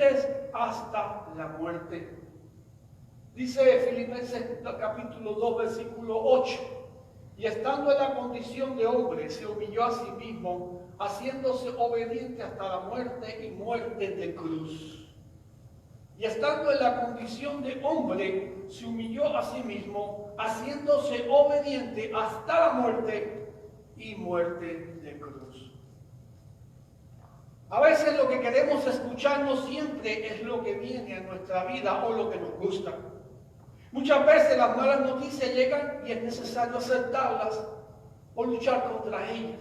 obedientes hasta la muerte. Dice Filipenses capítulo 2, versículo 8. Y estando en la condición de hombre, se humilló a sí mismo, haciéndose obediente hasta la muerte y muerte de cruz. Y estando en la condición de hombre, se humilló a sí mismo, haciéndose obediente hasta la muerte y muerte de cruz. A veces lo que queremos escuchar no siempre es lo que viene a nuestra vida o lo que nos gusta. Muchas veces las malas noticias llegan y es necesario aceptarlas o luchar contra ellas.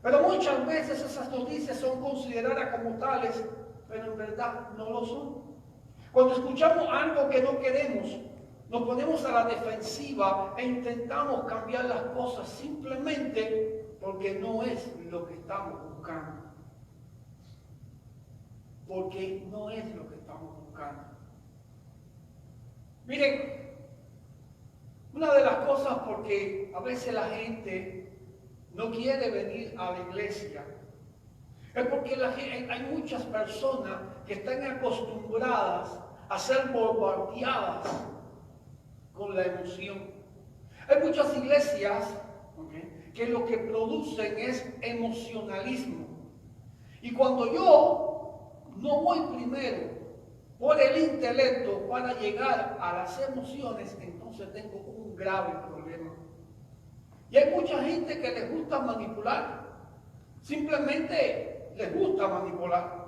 Pero muchas veces esas noticias son consideradas como tales, pero en verdad no lo son. Cuando escuchamos algo que no queremos, nos ponemos a la defensiva e intentamos cambiar las cosas simplemente porque no es lo que estamos buscando. Porque no es lo que estamos buscando. Miren, una de las cosas porque a veces la gente no quiere venir a la iglesia es porque hay muchas personas que están acostumbradas a ser bombardeadas con la emoción. Hay muchas iglesias que lo que producen es emocionalismo. Y cuando yo no voy primero por el intelecto para llegar a las emociones, entonces tengo un grave problema. Y hay mucha gente que les gusta manipular. Simplemente les gusta manipular.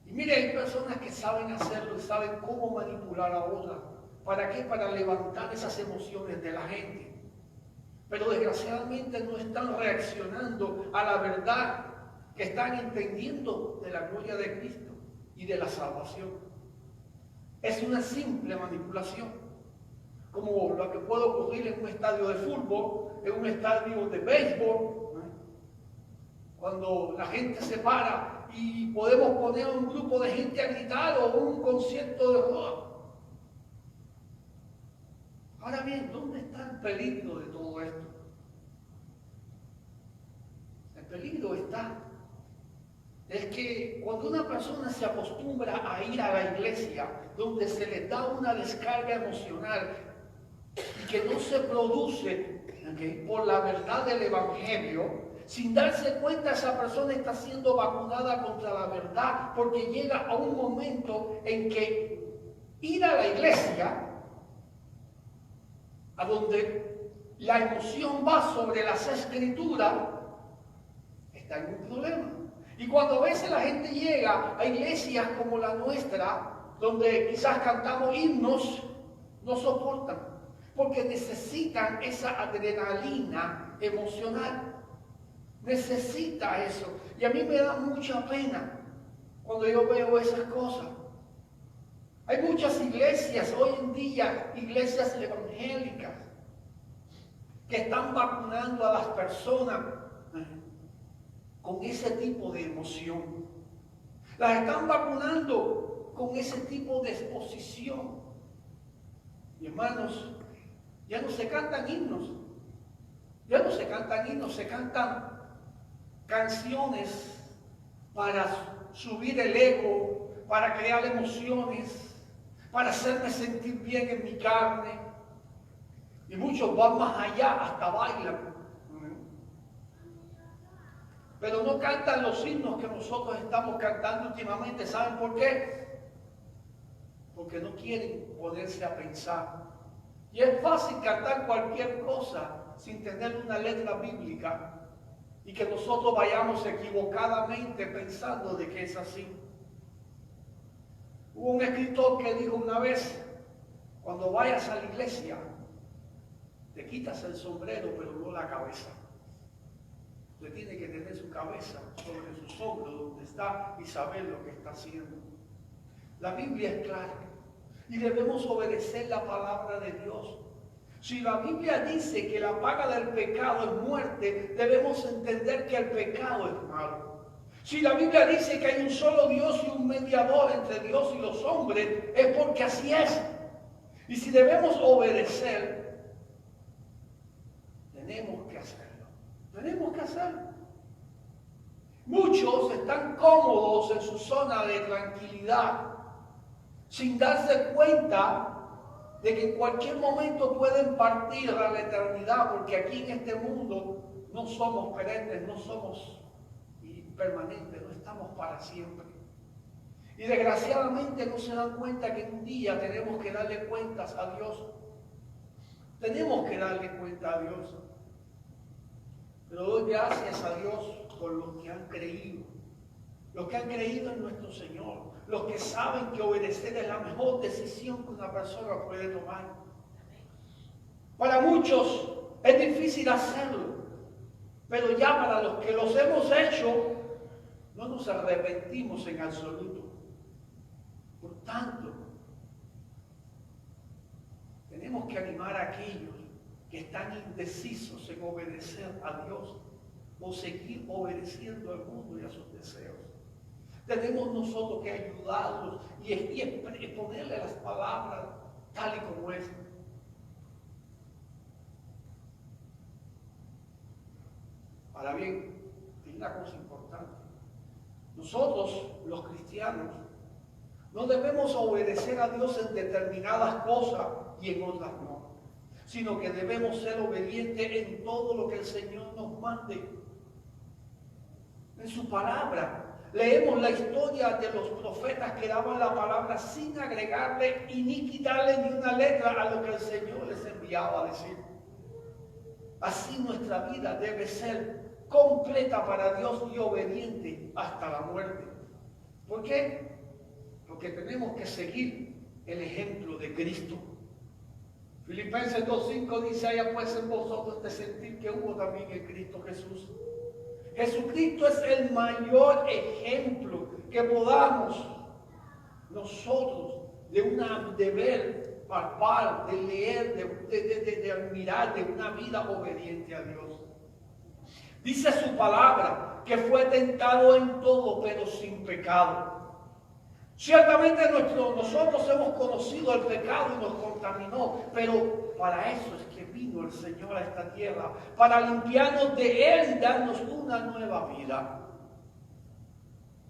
Y mire, hay personas que saben hacerlo y saben cómo manipular a otras. ¿Para qué? Para levantar esas emociones de la gente. Pero desgraciadamente no están reaccionando a la verdad que están entendiendo de la gloria de Cristo y de la salvación. Es una simple manipulación, como lo que puede ocurrir en un estadio de fútbol, en un estadio de béisbol, cuando la gente se para y podemos poner a un grupo de gente a gritar o un concierto de rock. Ahora bien, ¿dónde está el peligro de todo esto? El peligro está es que cuando una persona se acostumbra a ir a la iglesia, donde se le da una descarga emocional y que no se produce por la verdad del evangelio, sin darse cuenta esa persona está siendo vacunada contra la verdad, porque llega a un momento en que ir a la iglesia, a donde la emoción va sobre las escrituras, está en un problema. Y cuando a veces la gente llega a iglesias como la nuestra, donde quizás cantamos himnos, no soportan, porque necesitan esa adrenalina emocional. Necesita eso. Y a mí me da mucha pena cuando yo veo esas cosas. Hay muchas iglesias hoy en día, iglesias evangélicas, que están vacunando a las personas con ese tipo de emoción. Las están vacunando con ese tipo de exposición. Y hermanos, ya no se cantan himnos. Ya no se cantan himnos, se cantan canciones para subir el ego, para crear emociones, para hacerme sentir bien en mi carne. Y muchos van más allá, hasta bailan. Pero no cantan los himnos que nosotros estamos cantando últimamente. ¿Saben por qué? Porque no quieren ponerse a pensar. Y es fácil cantar cualquier cosa sin tener una letra bíblica y que nosotros vayamos equivocadamente pensando de que es así. Hubo un escritor que dijo una vez, cuando vayas a la iglesia, te quitas el sombrero pero no la cabeza. Usted tiene que tener su cabeza sobre sus hombros donde está y saber lo que está haciendo. La Biblia es clara y debemos obedecer la palabra de Dios. Si la Biblia dice que la paga del pecado es muerte, debemos entender que el pecado es malo. Si la Biblia dice que hay un solo Dios y un mediador entre Dios y los hombres, es porque así es. Y si debemos obedecer, tenemos que hacerlo. Tenemos que hacerlo. Muchos están cómodos en su zona de tranquilidad, sin darse cuenta de que en cualquier momento pueden partir a la eternidad, porque aquí en este mundo no somos perennes, no somos permanentes, no estamos para siempre. Y desgraciadamente no se dan cuenta que un día tenemos que darle cuentas a Dios. Tenemos que darle cuenta a Dios. Pero doy gracias a Dios por los que han creído. Los que han creído en nuestro Señor. Los que saben que obedecer es la mejor decisión que una persona puede tomar. Para muchos es difícil hacerlo. Pero ya para los que los hemos hecho, no nos arrepentimos en absoluto. Por tanto, tenemos que animar a aquellos que están indecisos en obedecer a Dios o seguir obedeciendo al mundo y a sus deseos. Tenemos nosotros que ayudarlos y ponerle las palabras tal y como es. Ahora bien, hay una cosa importante. Nosotros, los cristianos, no debemos obedecer a Dios en determinadas cosas y en otras no, sino que debemos ser obedientes en todo lo que el Señor nos mande. En su palabra, leemos la historia de los profetas que daban la palabra sin agregarle y ni quitarle ni una letra a lo que el Señor les enviaba a decir. Así nuestra vida debe ser completa para Dios y obediente hasta la muerte. ¿Por qué? Porque tenemos que seguir el ejemplo de Cristo. Filipenses 2:5 dice: haya pues en vosotros este sentir que hubo también en Cristo Jesús. Jesucristo es el mayor ejemplo que podamos nosotros de ver, palpar, de leer, de admirar de una vida obediente a Dios. Dice su palabra que fue tentado en todo, pero sin pecado. Ciertamente nosotros hemos conocido el pecado y nos contaminó, pero para eso es que vino el Señor a esta tierra, para limpiarnos de Él y darnos una nueva vida.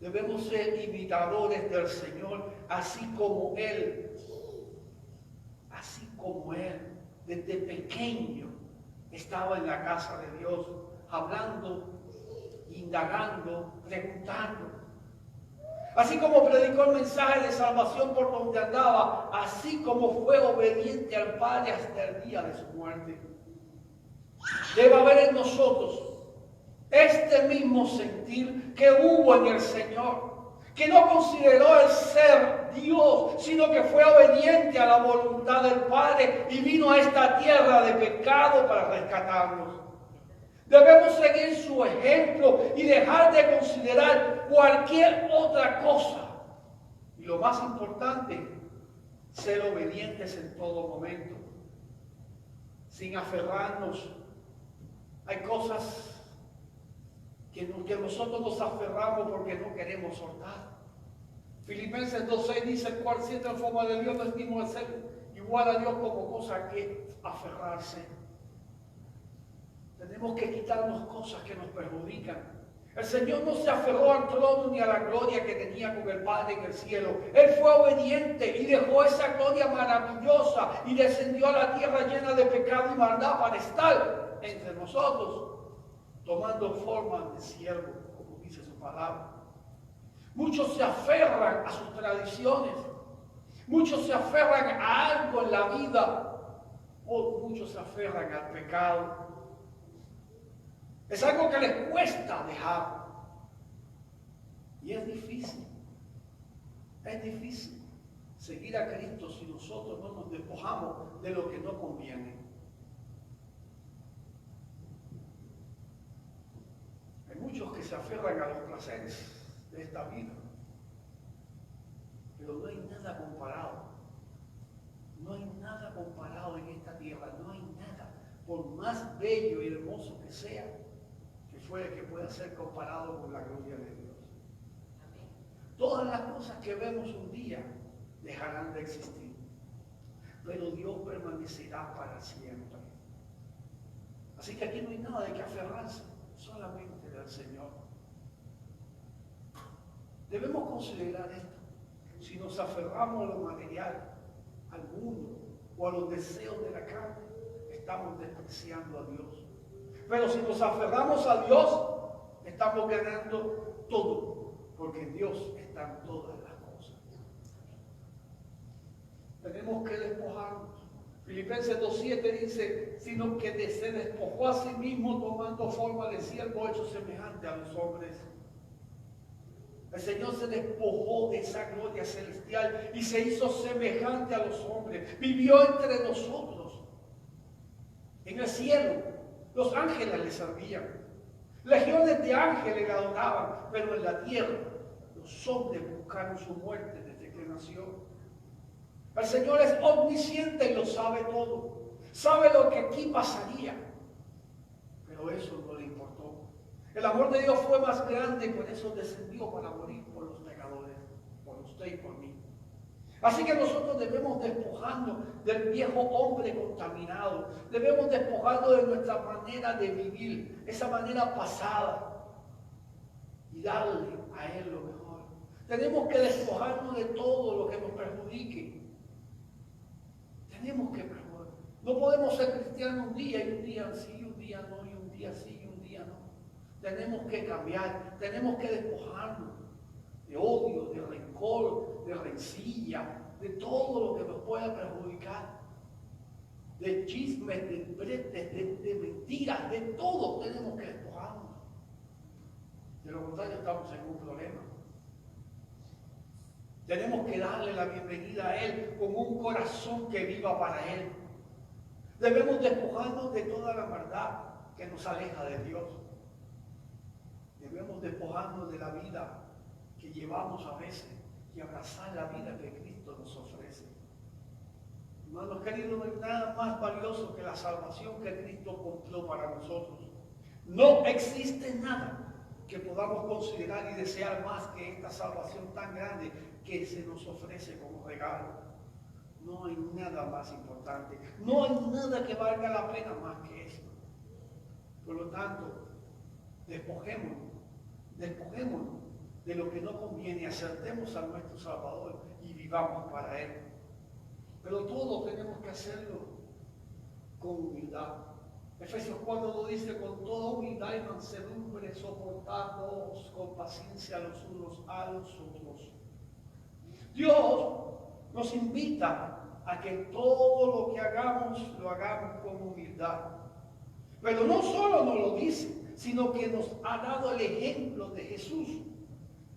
Debemos ser imitadores del Señor, así como Él, desde pequeño, estaba en la casa de Dios, hablando, indagando, preguntando. Así como predicó el mensaje de salvación por donde andaba, así como fue obediente al Padre hasta el día de su muerte. Debe haber en nosotros este mismo sentir que hubo en el Señor, que no consideró el ser Dios, sino que fue obediente a la voluntad del Padre y vino a esta tierra de pecado para rescatarnos. Debemos seguir su ejemplo y dejar de considerar cualquier otra cosa. Y lo más importante, ser obedientes en todo momento, sin aferrarnos. Hay cosas que nosotros nos aferramos porque no queremos soltar. Filipenses 2:6 dice: el cual siendo en forma de Dios no estimó el ser igual a Dios como cosa que aferrarse. Tenemos que quitarnos cosas que nos perjudican. El Señor no se aferró al trono ni a la gloria que tenía con el Padre en el cielo. Él fue obediente y dejó esa gloria maravillosa y descendió a la tierra llena de pecado y maldad para estar entre nosotros, tomando forma de siervo, como dice su palabra. Muchos se aferran a sus tradiciones. Muchos se aferran a algo en la vida. O muchos se aferran al pecado. Es algo que les cuesta dejar. Y es difícil. Es difícil seguir a Cristo si nosotros no nos despojamos de lo que no conviene. Hay muchos que se aferran a los placeres de esta vida. Pero no hay nada comparado. No hay nada comparado en esta tierra. No hay nada, por más bello y hermoso que sea, que pueda ser comparado con la gloria de Dios. Amén. Todas las cosas que vemos un día dejarán de existir, pero Dios permanecerá para siempre. Así que aquí no hay nada de que aferrarse, solamente del Señor. Debemos considerar esto. Si nos aferramos a lo material, al mundo o a los deseos de la carne, estamos despreciando a Dios. Pero si nos aferramos a Dios, estamos ganando todo, porque en Dios están todas las cosas. Tenemos que despojarnos. Filipenses 2:7 dice, sino que se despojó a sí mismo tomando forma de siervo hecho semejante a los hombres. El Señor se despojó de esa gloria celestial y se hizo semejante a los hombres. Vivió entre nosotros. En el cielo, los ángeles le servían. Legiones de ángeles le adoraban, pero en la tierra, los hombres buscaron su muerte desde que nació. El Señor es omnisciente y lo sabe todo. Sabe lo que aquí pasaría, pero eso no le importó. El amor de Dios fue más grande y por eso descendió para morir por los pecadores, por usted y por mí. Así que nosotros debemos despojarnos del viejo hombre contaminado, debemos despojarnos de nuestra manera de vivir, esa manera pasada, y darle a Él lo mejor. Tenemos que despojarnos de todo lo que nos perjudique. Tenemos que perdonar. No podemos ser cristianos un día y un día sí, un día no, y un día sí y un día no. Tenemos que cambiar, tenemos que despojarnos de odio, de rencor, de rencilla, de todo lo que nos pueda perjudicar, de chismes, de bretes, de mentiras, de todo tenemos que despojarnos. De lo contrario estamos en un problema. Tenemos que darle la bienvenida a Él con un corazón que viva para Él. Debemos despojarnos de toda la maldad que nos aleja de Dios. Debemos despojarnos de la vida que llevamos a veces y abrazar la vida que Cristo nos ofrece. Hermanos queridos, no hay nada más valioso que la salvación que Cristo compró para nosotros. No existe nada que podamos considerar y desear más que esta salvación tan grande que se nos ofrece como regalo. No hay nada más importante. No hay nada que valga la pena más que esto. Por lo tanto, despojémonos de lo que no conviene, acertemos a nuestro Salvador y vivamos para Él. Pero todo tenemos que hacerlo con humildad. Efesios 4 dice, con toda humildad y mansedumbre, soportados con paciencia los unos a los otros. Dios nos invita a que todo lo que hagamos, lo hagamos con humildad. Pero no solo nos lo dice, sino que nos ha dado el ejemplo de Jesús.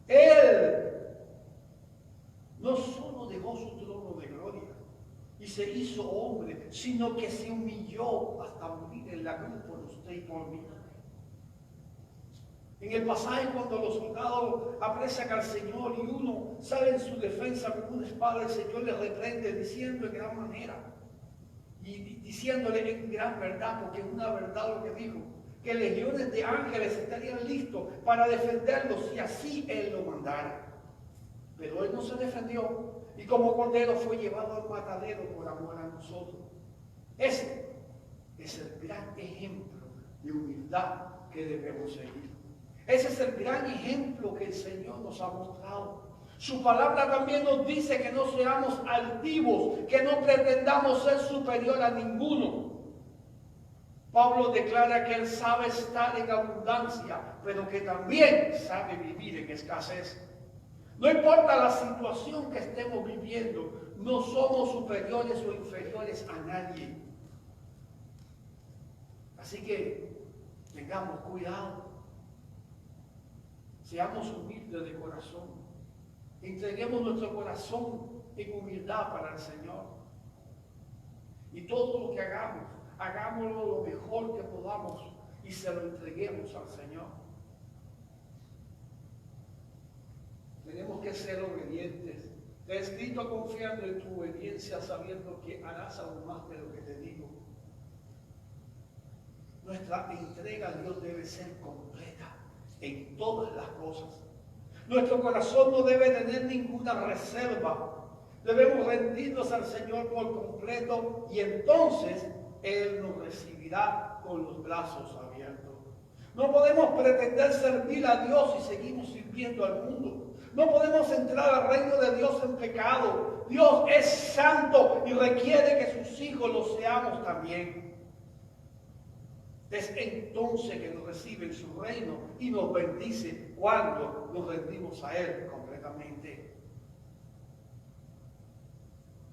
Él no solo dejó su trono de gloria y se hizo hombre, sino que se humilló hasta morir en la cruz por usted y por mí. En el pasaje cuando los soldados apresan al Señor y uno sale en su defensa con una espada, el Señor le reprende diciendo en gran manera y diciéndole en gran verdad, porque es una verdad lo que dijo, que legiones de ángeles estarían listos para defenderlo si así Él lo mandara. Pero Él no se defendió y como cordero fue llevado al matadero por amor a nosotros. Ese es el gran ejemplo de humildad que debemos seguir. Ese es el gran ejemplo que el Señor nos ha mostrado. Su palabra también nos dice que no seamos altivos, que no pretendamos ser superior a ninguno. Pablo declara que él sabe estar en abundancia, pero que también sabe vivir en escasez. No importa la situación que estemos viviendo, no somos superiores o inferiores a nadie. Así que tengamos cuidado. Seamos humildes de corazón. Entreguemos nuestro corazón en humildad para el Señor. Y todo lo que hagamos, hagámoslo lo mejor que podamos y se lo entreguemos al Señor. Tenemos que ser obedientes. Te he escrito confiando en tu obediencia, sabiendo que harás aún más de lo que te digo. Nuestra entrega a Dios debe ser completa en todas las cosas. Nuestro corazón no debe tener ninguna reserva. Debemos rendirnos al Señor por completo y entonces Él nos recibirá con los brazos abiertos. No podemos pretender servir a Dios si seguimos sirviendo al mundo. No podemos entrar al reino de Dios en pecado. Dios es santo y requiere que sus hijos lo seamos también. Es entonces que nos recibe en su reino y nos bendice cuando nos rendimos a Él completamente.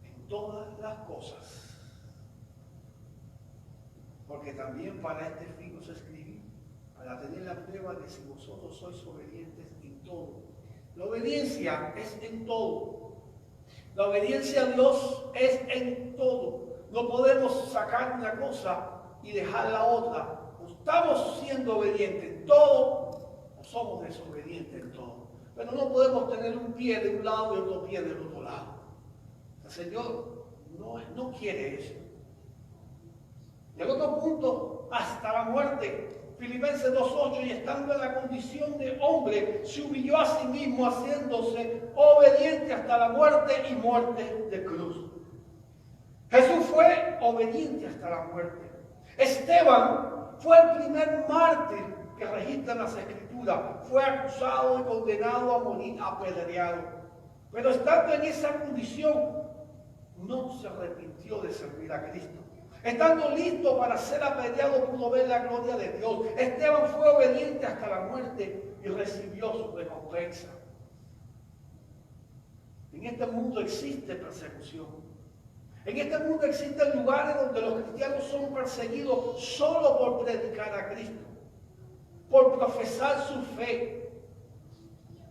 En todas las cosas. Porque también para este fin os escribí, para tener la prueba de si vosotros sois obedientes en todo. La obediencia es en todo. La obediencia a Dios es en todo. No podemos sacar una cosa y dejar la otra. O estamos siendo obedientes en todo, o somos desobedientes en todo. Pero no podemos tener un pie de un lado y otro pie del otro lado. El Señor no quiere eso. Y el otro punto, hasta la muerte. Filipenses 2:8, y estando en la condición de hombre, se humilló a sí mismo, haciéndose obediente hasta la muerte y muerte de cruz. Jesús fue obediente hasta la muerte. Esteban fue el primer mártir que registran las Escrituras. Fue acusado y condenado a morir apedreado. Pero estando en esa condición, no se arrepintió de servir a Cristo. Estando listo para ser apedreado, pudo ver la gloria de Dios. Esteban fue obediente hasta la muerte y recibió su recompensa. En este mundo existe persecución. En este mundo existen lugares donde los cristianos son perseguidos solo por predicar a Cristo, por profesar su fe.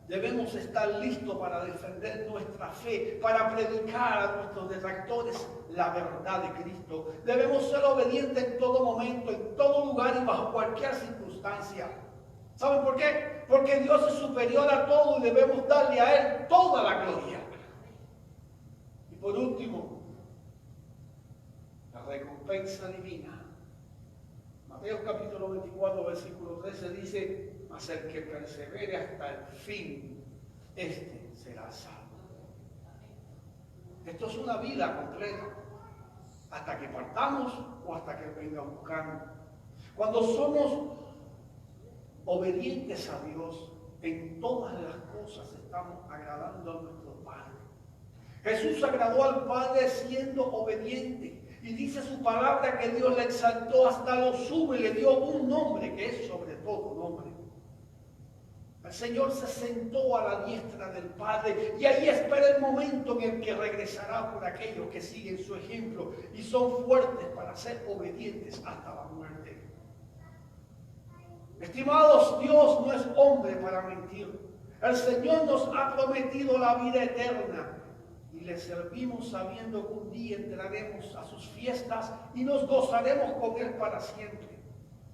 Debemos estar listos para defender nuestra fe, para predicar a nuestros detractores la verdad de Cristo. Debemos ser obedientes en todo momento, en todo lugar y bajo cualquier circunstancia. ¿Saben por qué? Porque Dios es superior a todo y debemos darle a Él toda la gloria. Y por último, la recompensa divina. Mateo capítulo 24, versículo 13 dice: mas el que persevere hasta el fin, este será salvo. Esto es una vida completa, hasta que partamos o hasta que venga a buscarnos. Cuando somos obedientes a Dios, en todas las cosas estamos agradando a nuestro Padre. Jesús agradó al Padre siendo obediente. Y dice su palabra que Dios le exaltó hasta lo sumo y le dio un nombre que es sobre todo nombre. El Señor se sentó a la diestra del Padre y ahí espera el momento en el que regresará por aquellos que siguen su ejemplo y son fuertes para ser obedientes hasta la muerte. Estimados, Dios no es hombre para mentir. El Señor nos ha prometido la vida eterna. Y le servimos sabiendo que un día entraremos a sus fiestas y nos gozaremos con Él para siempre.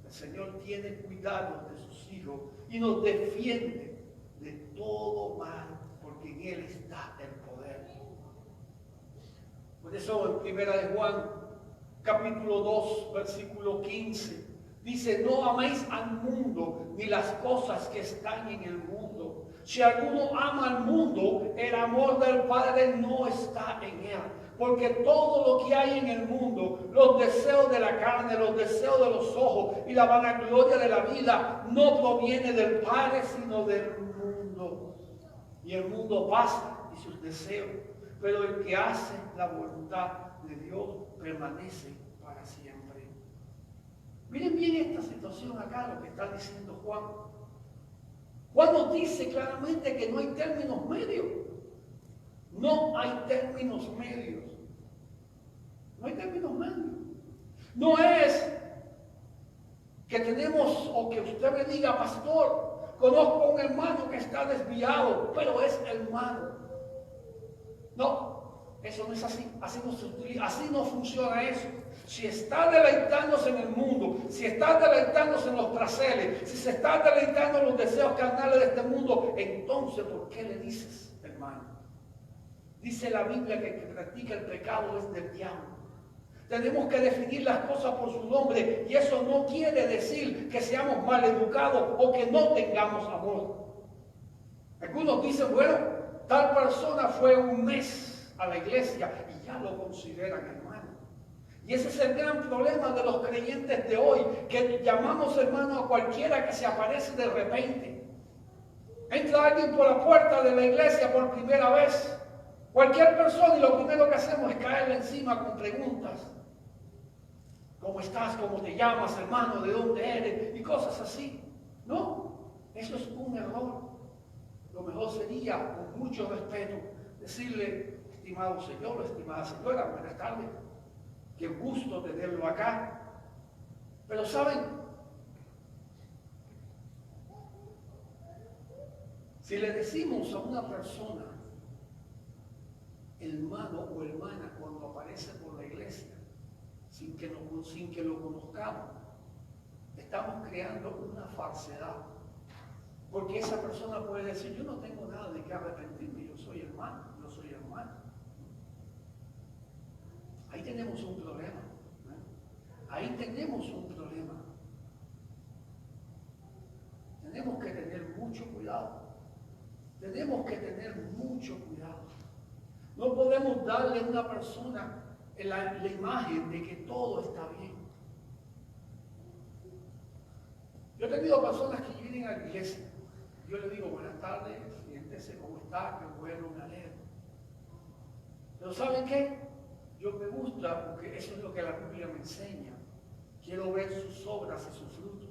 El Señor tiene cuidado de sus hijos y nos defiende de todo mal, porque en Él está el poder. Por eso en 1 de Juan, capítulo 2, versículo 15, dice: no améis al mundo ni las cosas que están en el mundo. Si alguno ama al mundo, el amor del Padre no está en él. Porque todo lo que hay en el mundo, los deseos de la carne, los deseos de los ojos y la vanagloria de la vida, no proviene del Padre, sino del mundo. Y el mundo pasa y sus deseos, pero el que hace la voluntad de Dios permanece para siempre. Miren bien esta situación acá, lo que está diciendo Juan. Juan nos dice claramente que no hay términos medios. No hay términos medios. No hay términos medios. No es que tenemos, o que usted me diga: pastor, conozco un hermano que está desviado, pero es hermano. No, eso no es así. Así no funciona eso. Si está deleitándose en el mundo, si está deleitándose en los placeres, si se está deleitando en los deseos carnales de este mundo, entonces ¿por qué le dices hermano? Dice la Biblia que el que practica el pecado es del diablo. Tenemos que definir las cosas por su nombre, y eso no quiere decir que seamos mal educados o que no tengamos amor. Algunos dicen: bueno, tal persona fue un mes a la iglesia y ya lo consideran hermano. Y ese es el gran problema de los creyentes de hoy, que llamamos hermano a cualquiera que se aparece de repente. Entra alguien por la puerta de la iglesia por primera vez. Cualquier persona y lo primero que hacemos es caerle encima con preguntas. ¿Cómo estás? ¿Cómo te llamas, hermano? ¿De dónde eres? Y cosas así. No, eso es un error. Lo mejor sería, con mucho respeto, decirle, estimado señor o estimada señora, buenas tardes. Qué gusto tenerlo acá. Pero ¿saben? Si le decimos a una persona, hermano o hermana, cuando aparece por la iglesia, sin que lo conozcamos, estamos creando una falsedad. Porque esa persona puede decir, yo no tengo nada de qué arrepentirme, yo soy hermano, yo soy hermana. Ahí tenemos un problema. Ahí tenemos un problema. Tenemos que tener mucho cuidado. Tenemos que tener mucho cuidado. No podemos darle a una persona la imagen de que todo está bien. Yo he tenido personas que vienen a la iglesia. Yo le digo, buenas tardes, siéntese, ¿cómo está? Qué bueno, me alegro. Pero ¿saben qué? Yo me gusta porque eso es lo que la Biblia me enseña. Quiero ver sus obras y sus frutos.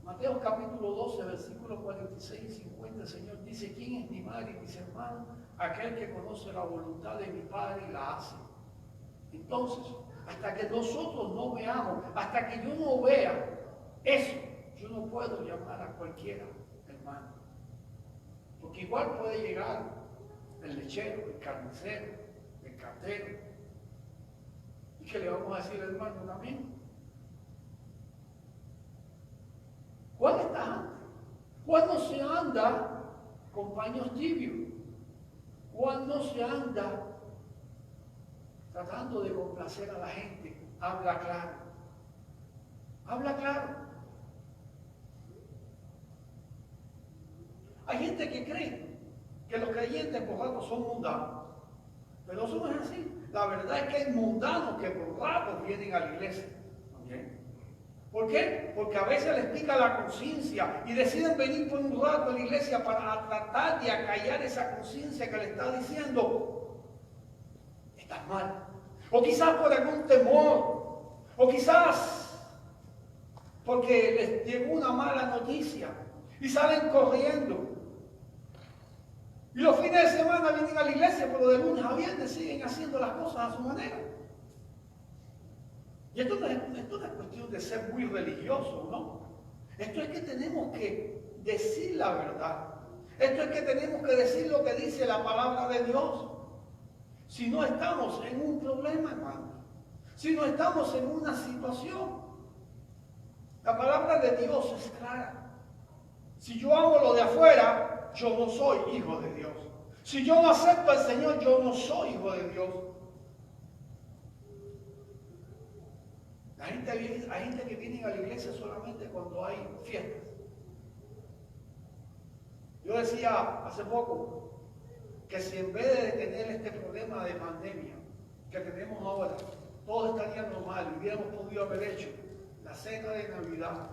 Mateo capítulo 12, versículos 46 y 50, el Señor dice, ¿quién es mi madre y mis hermanos? Aquel que conoce la voluntad de mi Padre y la hace. Entonces, hasta que nosotros no veamos, hasta que yo no vea eso, yo no puedo llamar a cualquiera hermano. Porque igual puede llegar el lechero, el carnicero, el cartero. ¿Y qué le vamos a decir al hermano también? ¿Cuándo estás antes? ¿Cuándo se anda con paños tibios? ¿Cuándo se anda tratando de complacer a la gente? Habla claro. Habla claro. Hay gente que cree que los creyentes por rato son mundanos. Pero eso no es así. La verdad es que hay mundanos que por rato vienen a la iglesia. ¿Okay? ¿Por qué? Porque a veces les pica la conciencia y deciden venir por un rato a la iglesia para tratar de acallar esa conciencia que le está diciendo, estás mal. O quizás por algún temor, o quizás porque les llegó una mala noticia y salen corriendo. Y los fines de semana vienen a la iglesia, pero de lunes a viernes siguen haciendo las cosas a su manera. Y esto no es cuestión de ser muy religioso, ¿no? Esto es que tenemos que decir la verdad. Esto es que tenemos que decir lo que dice la palabra de Dios. Si no estamos en un problema, hermano. Si no estamos en una situación. La palabra de Dios es clara. Si yo amo lo de afuera, yo no soy hijo de Dios. Si yo no acepto al Señor, yo no soy hijo de Dios. Hay gente que viene a la iglesia solamente cuando hay fiestas. Yo decía hace poco que si en vez de tener este problema de pandemia que tenemos ahora, todo estaría normal, hubiéramos podido haber hecho la cena de Navidad,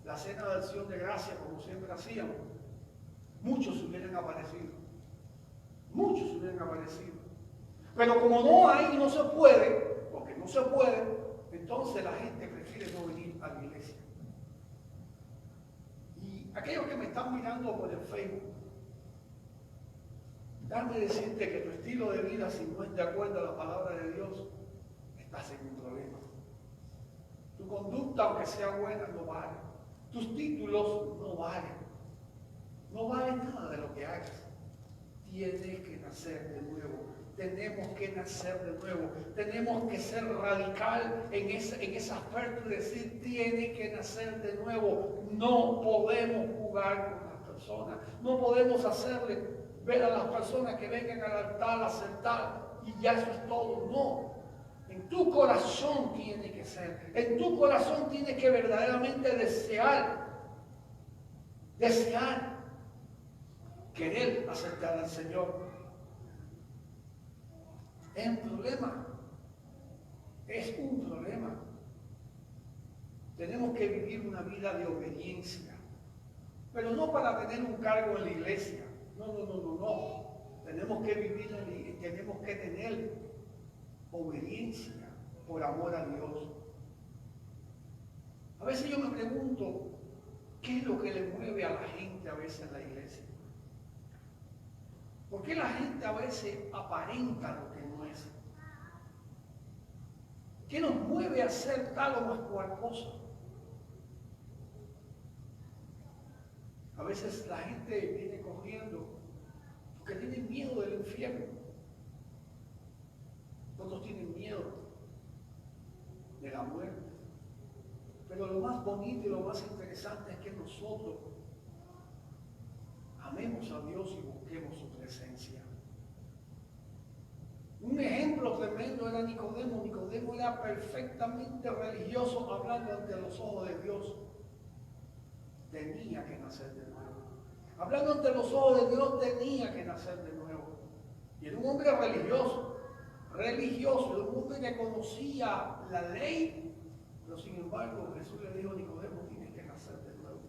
la cena de acción de gracia, como siempre hacíamos, muchos hubieran aparecido. Muchos hubieran aparecido. Pero como no hay y no se puede, porque no se puede, entonces la gente prefiere no venir a la iglesia. Y aquellos que me están mirando por el Facebook, déjame decirte que tu estilo de vida, si no es de acuerdo a la palabra de Dios, estás en un problema. Tu conducta, aunque sea buena, no vale. Tus títulos no valen. No vale nada de lo que hagas. Tienes que nacer de nuevo. Tenemos que nacer de nuevo. Tenemos que ser radical en ese aspecto y decir, tiene que nacer de nuevo. No podemos jugar con las personas. No podemos hacerle ver a las personas que vengan al altar a sentar y ya eso es todo. No. En tu corazón tiene que ser. En tu corazón tienes que verdaderamente desear, querer acercar al Señor. Es un problema. Es un problema. Tenemos que vivir una vida de obediencia. pero no para tener un cargo en la iglesia. No, no, no, no, no. Tenemos que vivir, tenemos que tener obediencia por amor a Dios. A veces yo me pregunto, ¿qué es lo que le mueve a la gente a veces en la iglesia? ¿Por qué la gente a veces aparenta lo que no es? ¿Qué nos mueve a hacer tal o más cual cosa? A veces la gente viene corriendo porque tienen miedo del infierno. Otros tienen miedo de la muerte. Pero lo más bonito y lo más interesante es que nosotros amemos a Dios y busquemos su presencia. Un ejemplo tremendo era Nicodemo. Nicodemo era perfectamente religioso, hablando ante los ojos de Dios. Tenía que nacer de nuevo. Hablando ante los ojos de Dios, tenía que nacer de nuevo. Y era un hombre religioso, era un hombre que conocía la ley, pero sin embargo Jesús le dijo a Nicodemo, tienes que nacer de nuevo.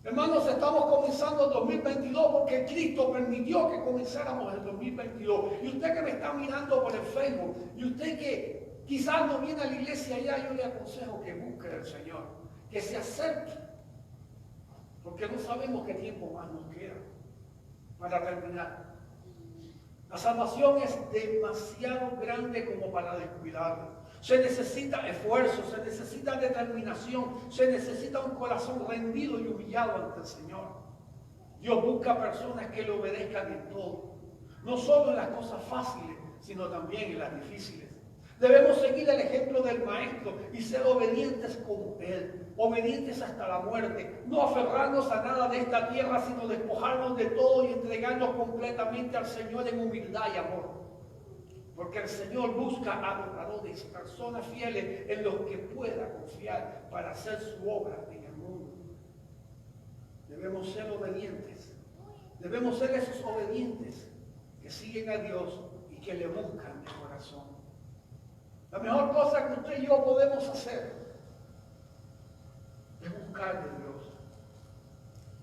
Hermanos, estamos comenzando el 2022 porque Cristo permitió que comenzáramos el 2022. Y usted que me está mirando por el Facebook, y usted que quizás no viene a la iglesia ya, yo le aconsejo que busque al Señor, que se acerque, porque no sabemos qué tiempo más nos queda para terminar. La salvación es demasiado grande como para descuidarla. Se necesita esfuerzo, se necesita determinación, se necesita un corazón rendido y humillado ante el Señor. Dios busca personas que le obedezcan en todo, no solo en las cosas fáciles, sino también en las difíciles. Debemos seguir el ejemplo del Maestro y ser obedientes como Él, obedientes hasta la muerte, no aferrarnos a nada de esta tierra, sino despojarnos de todo y entregarnos completamente al Señor en humildad y amor. Porque el Señor busca adoradores, personas fieles en los que pueda confiar para hacer su obra en el mundo. Debemos ser obedientes, debemos ser esos obedientes que siguen a Dios y que le buscan de corazón. La mejor cosa que usted y yo podemos hacer es buscar de Dios,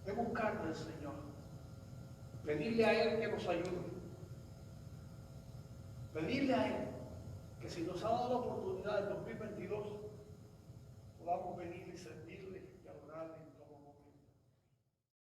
es buscar del Señor, pedirle a Él que nos ayude, pedirle a Él que si nos ha dado la oportunidad en 2022 podamos venir y servir.